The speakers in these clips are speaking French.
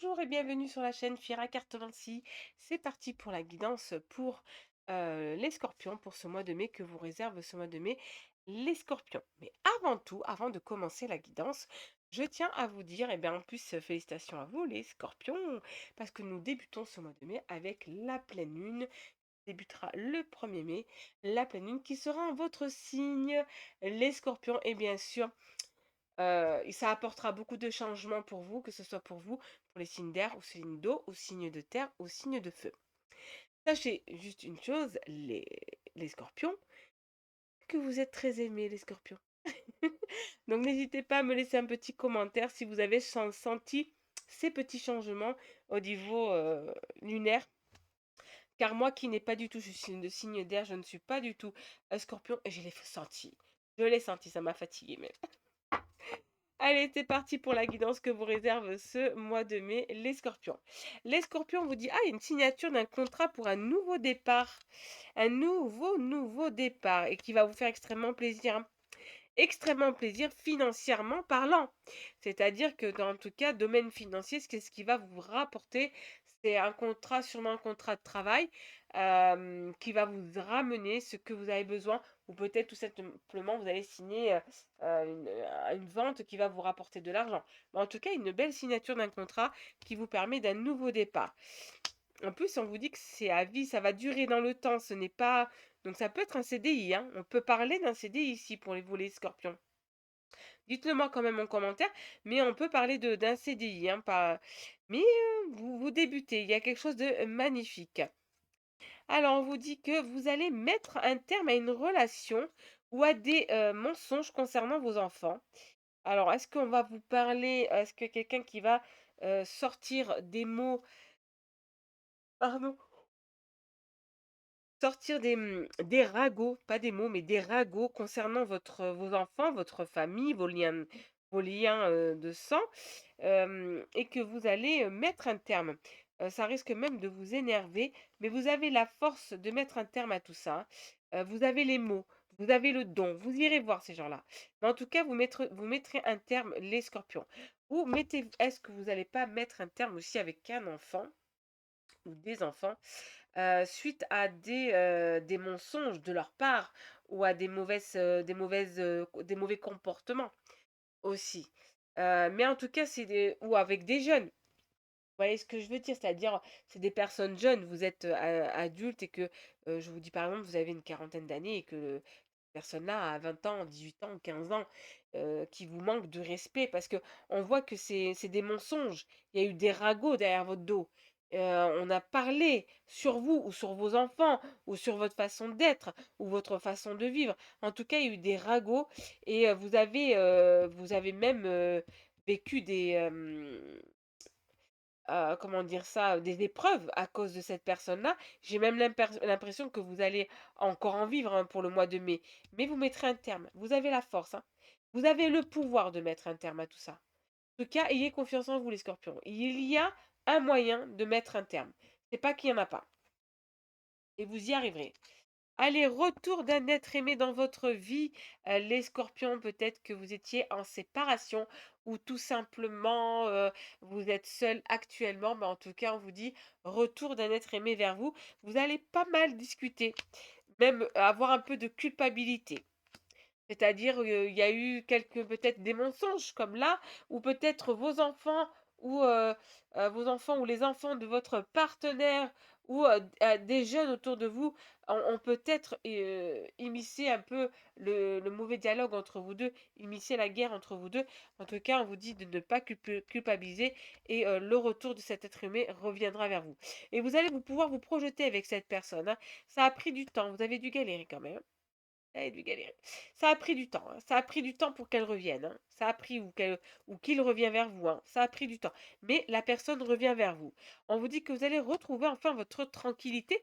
Bonjour et bienvenue sur la chaîne Fira Cartomancie. C'est parti pour la guidance pour les scorpions, pour ce mois de mai que vous réserve ce mois de mai les scorpions. Mais avant tout, avant de commencer la guidance, je tiens à vous dire, et bien en plus félicitations à vous les scorpions, parce que nous débutons ce mois de mai avec la pleine lune. Débutera le 1er mai, la pleine lune qui sera en votre signe, les scorpions, et bien sûr et ça apportera beaucoup de changements pour vous, que ce soit pour vous, pour les signes d'air ou signes d'eau, ou signes de terre, ou signes de feu. Sachez juste une chose, les scorpions, que vous êtes très aimés, les scorpions. Donc n'hésitez pas à me laisser un petit commentaire si vous avez senti ces petits changements au niveau lunaire. Car moi qui n'ai pas du tout, je suis de signe d'air, je ne suis pas du tout un scorpion et je l'ai senti. Je l'ai senti, ça m'a fatigué même. Allez, c'est parti pour la guidance que vous réserve ce mois de mai, les scorpions. Les scorpions vous dit, ah, il y a une signature d'un contrat pour un nouveau départ. Un nouveau départ et qui va vous faire extrêmement plaisir, hein. Extrêmement plaisir financièrement parlant. C'est-à-dire que dans tout cas, domaine financier, ce qui va vous rapporter, c'est un contrat, sûrement un contrat de travail qui va vous ramener ce que vous avez besoin, ou peut-être tout simplement vous allez signer une vente qui va vous rapporter de l'argent. Mais en tout cas, une belle signature d'un contrat qui vous permet d'un nouveau départ. En plus, on vous dit que c'est à vie, ça va durer dans le temps, ce n'est pas... Donc ça peut être un CDI, hein. On peut parler d'un CDI ici pour les volets scorpions. Dites-le moi quand même en commentaire, mais on peut parler d'un CDI, hein, pas... Mais vous débutez, il y a quelque chose de magnifique. Alors, on vous dit que vous allez mettre un terme à une relation ou à des mensonges concernant vos enfants. Alors, est-ce qu'on va vous parler, est-ce que quelqu'un qui va sortir des mots, pardon, sortir des ragots, pas des mots, mais des ragots concernant vos enfants, votre famille, vos liens de sang, et que vous allez mettre un terme. Ça risque même de vous énerver, mais vous avez la force de mettre un terme à tout ça, hein. Vous avez les mots, vous avez le don, vous irez voir ces gens-là. Mais en tout cas, vous mettrez un terme, les scorpions. Ou est-ce que vous n'allez pas mettre un terme aussi avec un enfant ou des enfants suite à des mensonges de leur part ou à des mauvais comportements aussi. Mais en tout cas, ou avec des jeunes. Vous voyez ce que je veux dire? C'est-à-dire, c'est des personnes jeunes, vous êtes adulte et que, je vous dis par exemple, vous avez une quarantaine d'années et que cette personne-là a 20 ans, 18 ans, 15 ans, qui vous manque de respect parce que on voit que c'est des mensonges. Il y a eu des ragots derrière votre dos. On a parlé sur vous ou sur vos enfants ou sur votre façon d'être ou votre façon de vivre. En tout cas, il y a eu des ragots et vous avez même vécu comment dire ça? Des épreuves à cause de cette personne-là. J'ai même l'impression que vous allez encore en vivre, hein, pour le mois de mai. Mais vous mettrez un terme. Vous avez la force, hein. Vous avez le pouvoir de mettre un terme à tout ça. En tout cas, ayez confiance en vous, les scorpions. Il y a un moyen de mettre un terme. C'est pas qu'il n'y en a pas. Et vous y arriverez. Allez, retour d'un être aimé dans votre vie. Les scorpions, peut-être que vous étiez en séparation ou tout simplement vous êtes seul actuellement. Mais en tout cas, on vous dit retour d'un être aimé vers vous. Vous allez pas mal discuter, même avoir un peu de culpabilité. C'est-à-dire, il y a eu peut-être des mensonges comme là, ou peut-être vos enfants ou les enfants de votre partenaire ou des jeunes autour de vous ont peut-être immiscé un peu le mauvais dialogue entre vous deux, immiscé la guerre entre vous deux. En tout cas, on vous dit de ne pas culpabiliser et le retour de cet être humain reviendra vers vous. Et vous allez pouvoir vous projeter avec cette personne, hein. Ça a pris du temps, vous avez dû galérer quand même, hein. Elle a dû galérer. Ça a pris du temps, hein. Ça a pris du temps pour qu'elle revienne, hein. Ça a pris ou qu'il revienne vers vous, hein. Ça a pris du temps. Mais la personne revient vers vous. On vous dit que vous allez retrouver enfin votre tranquillité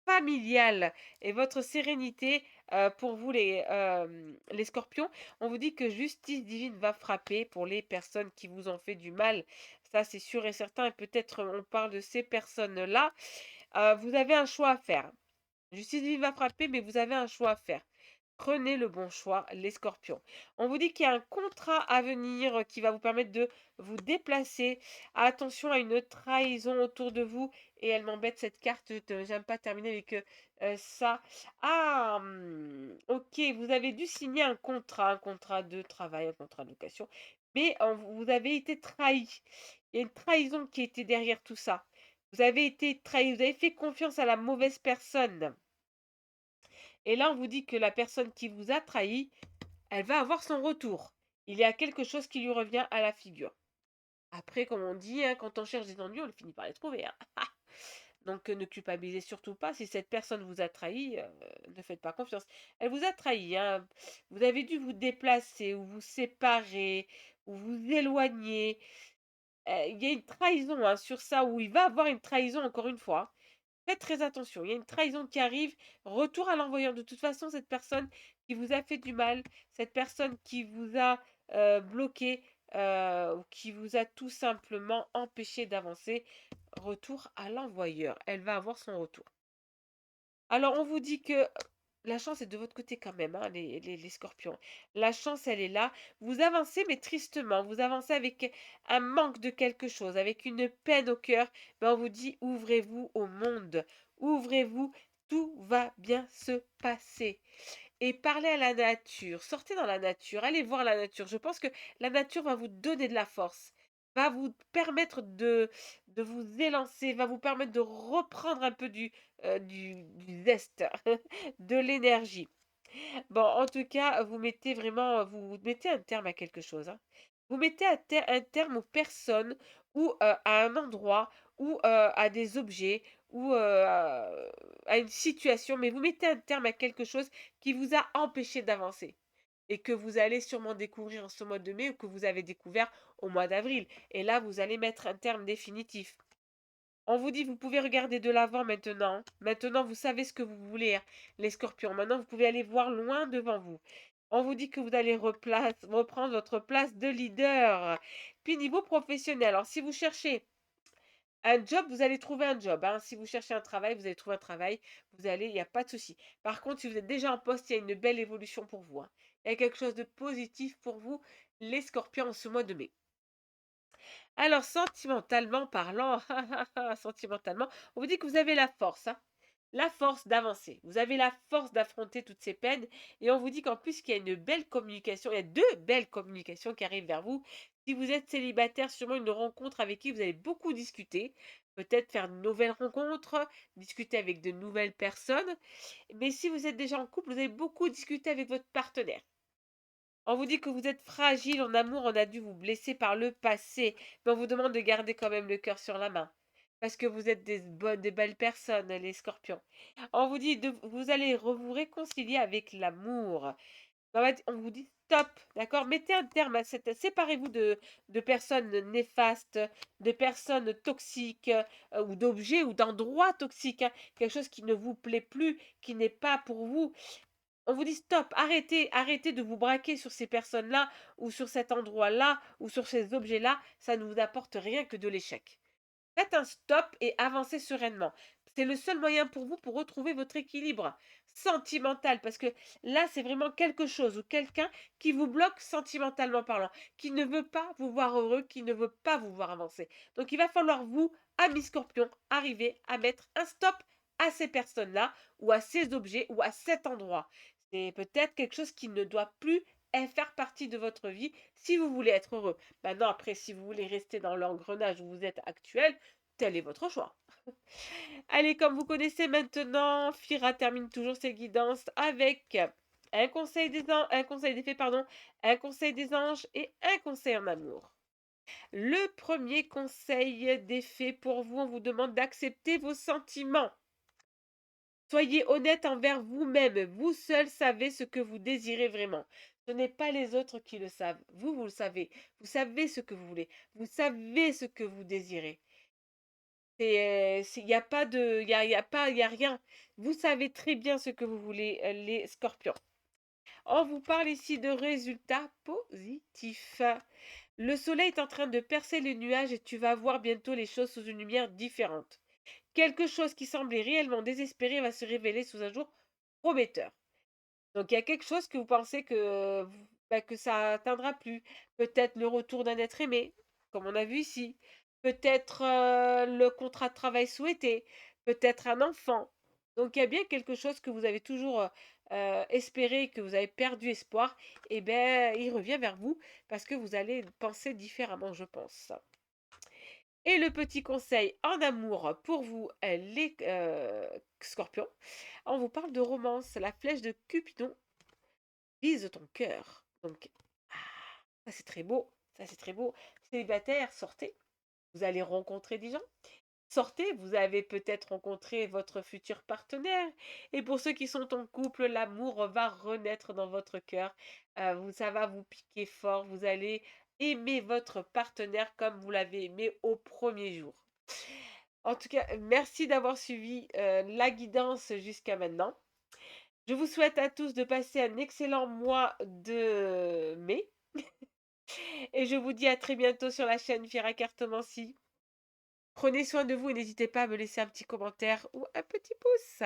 familiale et votre sérénité pour vous les scorpions. On vous dit que justice divine va frapper pour les personnes qui vous ont fait du mal. Ça, c'est sûr et certain. Et peut-être on parle de ces personnes-là. Vous avez un choix à faire. Justice divine va frapper, mais vous avez un choix à faire. Prenez le bon choix, les scorpions. On vous dit qu'il y a un contrat à venir qui va vous permettre de vous déplacer. Attention à une trahison autour de vous. Et elle m'embête cette carte. J'aime pas terminer avec ça. Ah, ok. Vous avez dû signer un contrat de travail, un contrat de location. Mais vous avez été trahi. Il y a une trahison qui était derrière tout ça. Vous avez été trahi. Vous avez fait confiance à la mauvaise personne. Et là, on vous dit que la personne qui vous a trahi, elle va avoir son retour. Il y a quelque chose qui lui revient à la figure. Après, comme on dit, hein, quand on cherche des ennuis, on finit par les trouver, hein. Donc, ne culpabilisez surtout pas. Si cette personne vous a trahi, ne faites pas confiance. Elle vous a trahi, hein. Vous avez dû vous déplacer, ou vous séparer, ou vous éloigner. Il y a une trahison, hein, sur ça, ou il va avoir une trahison encore une fois, hein. Faites très attention, il y a une trahison qui arrive, retour à l'envoyeur. De toute façon, cette personne qui vous a fait du mal, cette personne qui vous a bloqué, ou qui vous a tout simplement empêché d'avancer, retour à l'envoyeur. Elle va avoir son retour. Alors, on vous dit que la chance est de votre côté quand même, hein, les scorpions. La chance, elle est là. Vous avancez, mais tristement. Vous avancez avec un manque de quelque chose, avec une peine au cœur. Mais on vous dit, ouvrez-vous au monde. Ouvrez-vous, tout va bien se passer. Et parlez à la nature. Sortez dans la nature. Allez voir la nature. Je pense que la nature va vous donner de la force. Va vous permettre de vous élancer, va vous permettre de reprendre un peu du zeste, de l'énergie. Bon, en tout cas, vous mettez vraiment, vous mettez un terme à quelque chose, hein. Vous mettez un terme aux personnes ou à un endroit ou à des objets ou à une situation, mais vous mettez un terme à quelque chose qui vous a empêché d'avancer et que vous allez sûrement découvrir en ce mois de mai ou que vous avez découvert au mois d'avril. Et là, vous allez mettre un terme définitif. On vous dit, vous pouvez regarder de l'avant maintenant, hein. Maintenant, vous savez ce que vous voulez, hein, les scorpions. Maintenant, vous pouvez aller voir loin devant vous. On vous dit que vous allez reprendre votre place de leader. Puis, niveau professionnel, alors si vous cherchez un job, vous allez trouver un job, hein. Si vous cherchez un travail, vous allez trouver un travail. Il n'y a pas de souci. Par contre, si vous êtes déjà en poste, il y a une belle évolution pour vous, hein. Il y a quelque chose de positif pour vous, les scorpions, en ce mois de mai. Alors, sentimentalement parlant, sentimentalement, on vous dit que vous avez la force, hein, la force d'avancer. Vous avez la force d'affronter toutes ces peines. Et on vous dit qu'en plus, qu'il y a une belle communication, il y a deux belles communications qui arrivent vers vous. Si vous êtes célibataire, sûrement une rencontre avec qui vous allez beaucoup discuter. Peut-être faire de nouvelles rencontres, discuter avec de nouvelles personnes. Mais si vous êtes déjà en couple, vous allez beaucoup discuter avec votre partenaire. On vous dit que vous êtes fragile en amour, on a dû vous blesser par le passé, mais on vous demande de garder quand même le cœur sur la main. Parce que vous êtes des bonnes, des belles personnes, les scorpions. On vous dit de vous allez vous réconcilier avec l'amour. On vous dit stop, d'accord? Mettez un terme à cette. Séparez-vous de personnes néfastes, de personnes toxiques, ou d'objets ou d'endroits toxiques, hein. Quelque chose qui ne vous plaît plus, qui n'est pas pour vous. On vous dit stop, arrêtez, arrêtez de vous braquer sur ces personnes-là, ou sur cet endroit-là, ou sur ces objets-là. Ça ne vous apporte rien que de l'échec. Faites un stop et avancez sereinement. C'est le seul moyen pour vous pour retrouver votre équilibre sentimental. Parce que là, c'est vraiment quelque chose ou quelqu'un qui vous bloque sentimentalement parlant, qui ne veut pas vous voir heureux, qui ne veut pas vous voir avancer. Donc, il va falloir vous, amis scorpions, arriver à mettre un stop à ces personnes-là, ou à ces objets, ou à cet endroit. C'est peut-être quelque chose qui ne doit plus faire partie de votre vie si vous voulez être heureux. Maintenant, après, si vous voulez rester dans l'engrenage où vous êtes actuel, tel est votre choix. Allez, comme vous connaissez maintenant, Fira termine toujours ses guidances avec un conseil des fées, pardon, un conseil des anges et un conseil en amour. Le premier conseil des fées pour vous, on vous demande d'accepter vos sentiments. Soyez honnête envers vous-même. Vous seul savez ce que vous désirez vraiment. Ce n'est pas les autres qui le savent. Vous, vous le savez. Vous savez ce que vous voulez. Vous savez ce que vous désirez. Il y a pas de, il y a pas, il y a rien. Vous savez très bien ce que vous voulez, les scorpions. On vous parle ici de résultats positifs. Le soleil est en train de percer les nuages et tu vas voir bientôt les choses sous une lumière différente. Quelque chose qui semblait réellement désespéré va se révéler sous un jour prometteur. Donc il y a quelque chose que vous pensez que que ça atteindra plus. Peut-être le retour d'un être aimé, comme on a vu ici. Peut-être, le contrat de travail souhaité. Peut-être un enfant. Donc il y a bien quelque chose que vous avez toujours, espéré, que vous avez perdu espoir et ben il revient vers vous parce que vous allez penser différemment, je pense. Et le petit conseil en amour pour vous, les, scorpions, on vous parle de romance. La flèche de Cupidon vise ton cœur. Donc, ah, ça c'est très beau. Ça c'est très beau. Célibataire, sortez. Vous allez rencontrer des gens. Sortez, vous avez peut-être rencontré votre futur partenaire. Et pour ceux qui sont en couple, l'amour va renaître dans votre cœur. Ça va vous piquer fort. Vous allez aimer votre partenaire comme vous l'avez aimé au premier jour. En tout cas, merci d'avoir suivi la guidance jusqu'à maintenant. Je vous souhaite à tous de passer un excellent mois de mai et je vous dis à très bientôt sur la chaîne Fiera Cartomancie. Prenez soin de vous et n'hésitez pas à me laisser un petit commentaire ou un petit pouce.